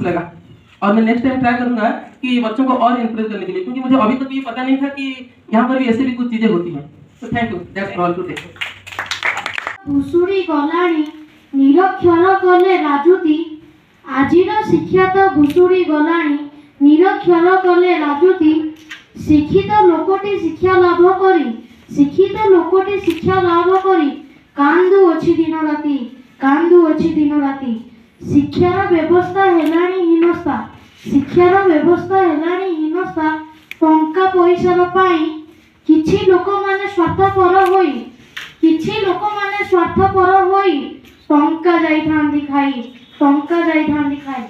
खुश लगा और मैं नेक्स्ट टाइम ट्राई करूंगा कि बच्चों को और इनकरेज करने के लिए, क्योंकि मुझे अभी तक ये पता नहीं था कि यहाँ पर भी ऐसे भी कुछ चीजें होती हैं। तो thank you, that's all today. भुसुड़ी गलाणी निरक्षर कले राजुती, आजिर शिक्षा तो भुसुड़ी गलाणी निरक्षर कले राजुती। शिक्षित लोकटी शिक्षा लाभ करी, शिक्षित लोकटी शिक्षा लाभ करी कांदू अछि दिन राति, कांदू अछि दिन राति। शिक्षार व्यवस्था हेलाणी हीनस्ता, शिक्षार व्यवस्था हेलाणी हीनस्ता। टंका पैसार पाई किछि लोक माने स्वार्थपर होई, किछि लोक माने स्वार्थपर होई टंका जाइथांदी खाई, टंका जाइथांदी खाई।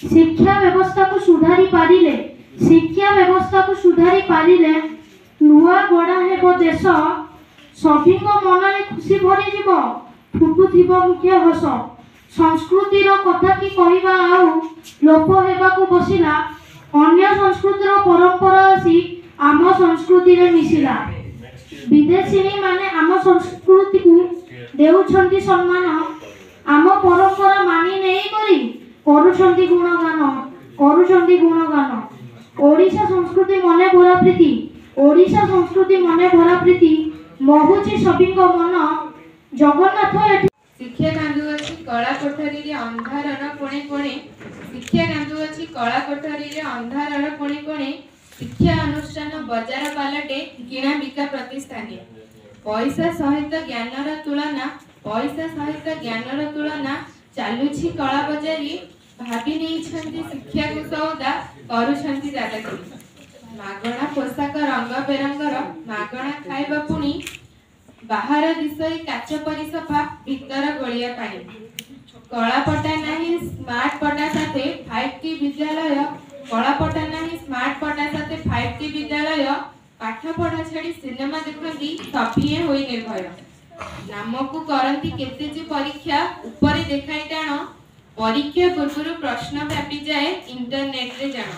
शिक्षा व्यवस्था को सुधारी पारिले, शिक्षा व्यवस्था को सुधारी पारिले नुआ गड़ा हेबो देश। सभिक मनरे खुशी भरी जीव, फुटुथिब मुख्य हस। संस्कृतिर कथा कि कहिबा आउ लोप हेबाकू बसिला, अन्य संस्कृतिर परंपरा आसी आम संस्कृति रे मिसिला। विदेशिनी माने आम संस्कृति को देउछंती सम्मान, आम परंपरा मानि नै करी करूछंती गुणगान, करूछंती गुणगान। ओडिशा संस्कृति मने भरा प्रीति, ओडिशा संस्कृति मने भरा प्रीति महुची सभिंग मन। जगन्नाथ एठी शिक्षा कांदू अछि कला कोठरी रे अंधारर कोणे कोणे, शिक्षा कांदू अछि कला कोठरी रे अंधारर कोणे कोणे। शिक्षा अनुष्ठान बजार पालटे किणा बिका प्रतिष्ठानी। पैसा सहित ज्ञानर तुलना, पैसा सहित ज्ञानर तुलना चालुछि कला बजारी। भाबी नेइछंती शिक्षा को सौदा, करूछंती दादागिरी। मागणा पोशाक रंग बेरंगर, मागणा खाइबा पुणी बाहर दिशई काच परि सफा, भीतर गोलिया पानी। कला पटा नहीं स्मार्ट पटा साथे 5T विद्यालय, कला पटा नहीं स्मार्ट पटा साथे 5T विद्यालय। पाठ पढ़ा छाड़ी सिनेमा देखती सभिए होई निर्भय। नामकू करंती केते जे परीक्षा ऊपर देखाई टाण, परीक्षा पूर्व प्रश्न व्यापी जाए इंटरनेट रे जाण।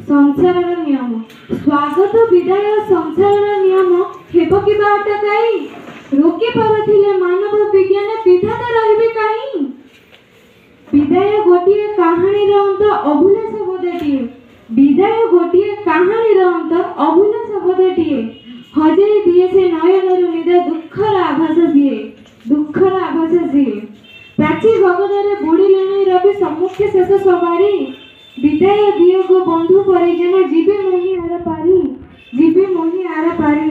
संसारर नियम स्वागत विदाय, संसारर नियम हेब कि बाटकाई। रोके पारथिले मानव विज्ञान विधाता रहिबे काई। विदाय गोटिए कहानीर अंत अभूला शब्दटिए, विदाय गोटिए कहानीर अंत अभूला शब्दटिए। हजाई दिए से नयनर निद दुखर आभास दिए, दुखर आभास दिए। प्राची भगदारे बुड़िलेनी रवि सम्मुखे शेष सवारी। विदाय दियो गो बंधु परिजन, जीवे मोहि आर पारी, जीवे मोहि आर पारी।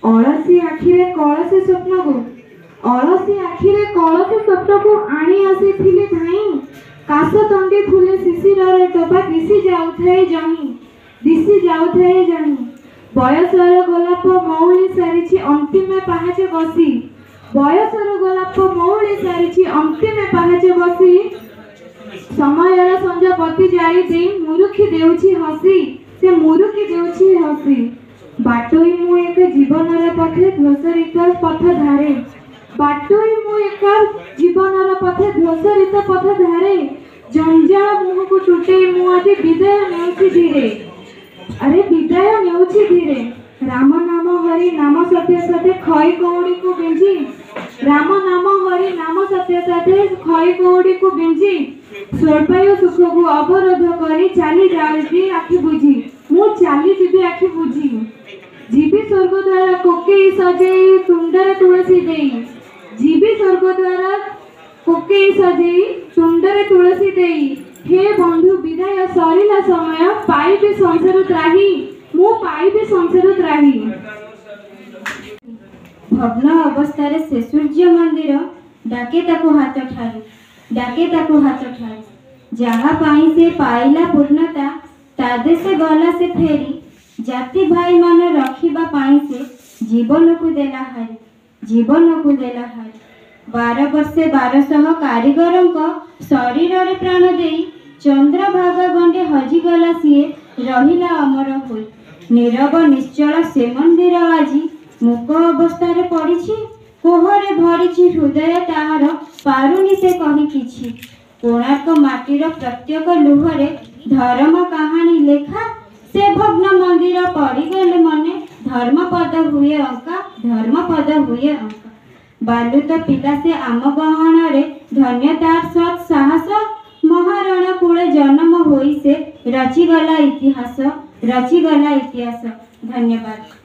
अलसी आखिरे कलसी स्वप्न को, अलसी आखिरे कलसी स्वप्न को आनी आसीथिले धाई। काश तंगे फुले शिशिरर टोपा दिसी जाउथाए जानी, दिसी जाउथाए जानी। बयसर गोलाप मौली सारिछि अंतिम पाहाचे बसी, बयसर गोलाप मौली सारिछि अंतिम पाहाचे बसी। समयर संजा पति जाई दे मुरुखी देउछि हसी, से मुरुखी देउछि हसी। बाटोई मु एक जीवनर पथे ध्वसरित पथ धारे, बाटोई मु एक जीवनर पथे ध्वसरित पथ धारे। जंजाल मुह को टूटे मु आदि विदाय नेउछि धीरे, अरे विदाय नेउछि धीरे। राम नाम हरि नाम सत्य सत्य खई कौड़ी को बिंजी, राम नाम हरि नाम सत्य सत्य खई कौड़ी को बिंजी। स्वल्पायु सुख को अवरोध करी चाली जाउछि आखि बुझी, मु चाली जिबि आखि बुझी। जीवी स्वर्ग द्वारा कोकेई सजेई तुंडर तुलसी देई, जीवी स्वर्ग द्वारा कोकेई सजेई तुंडर तुलसी देई। हे बंधु विदाय सरिला समय, पाइबे संसार त्राही, मु पाइबे संसार त्राही। भग्न अवस्था से सूर्य मंदिर डाके ताको हाथ ठारी, डाके ताको हाथ ठारी। जहाँ पाई से पाइला पूर्णता, तादे से गला से फेरी। जाति भाई मान रखिबा पाई से जीवन को देला हारी, जीवन को देला हारी। 12 वर्षे 1200 कारीगरों को शरीर रे प्राण देई चंद्रभागा गंडे हजिगला सीए रहिला अमर होई। नीरव निश्चल से मंदिर आजी मुक अवस्था रे पड़िछि, कोहरे भरिछि हृदय ताहार पारुनी से कहि किछि। कोणार्क माटीर प्रत्येक लुहरे धर्म कहानी लेखा, से भग्न मंदिर पड़गले मने धर्मपद हुए अंका, धर्मपद हुए अंका। बालुत पिला से आम गहन रे धन्यतार सत् साहस, महाराणी ଯେତେବେଳେ ଜନ୍ମ ହୋଇ ସେ ରଚିଗଲା ଇତିହାସ। ଧନ୍ୟବାଦ।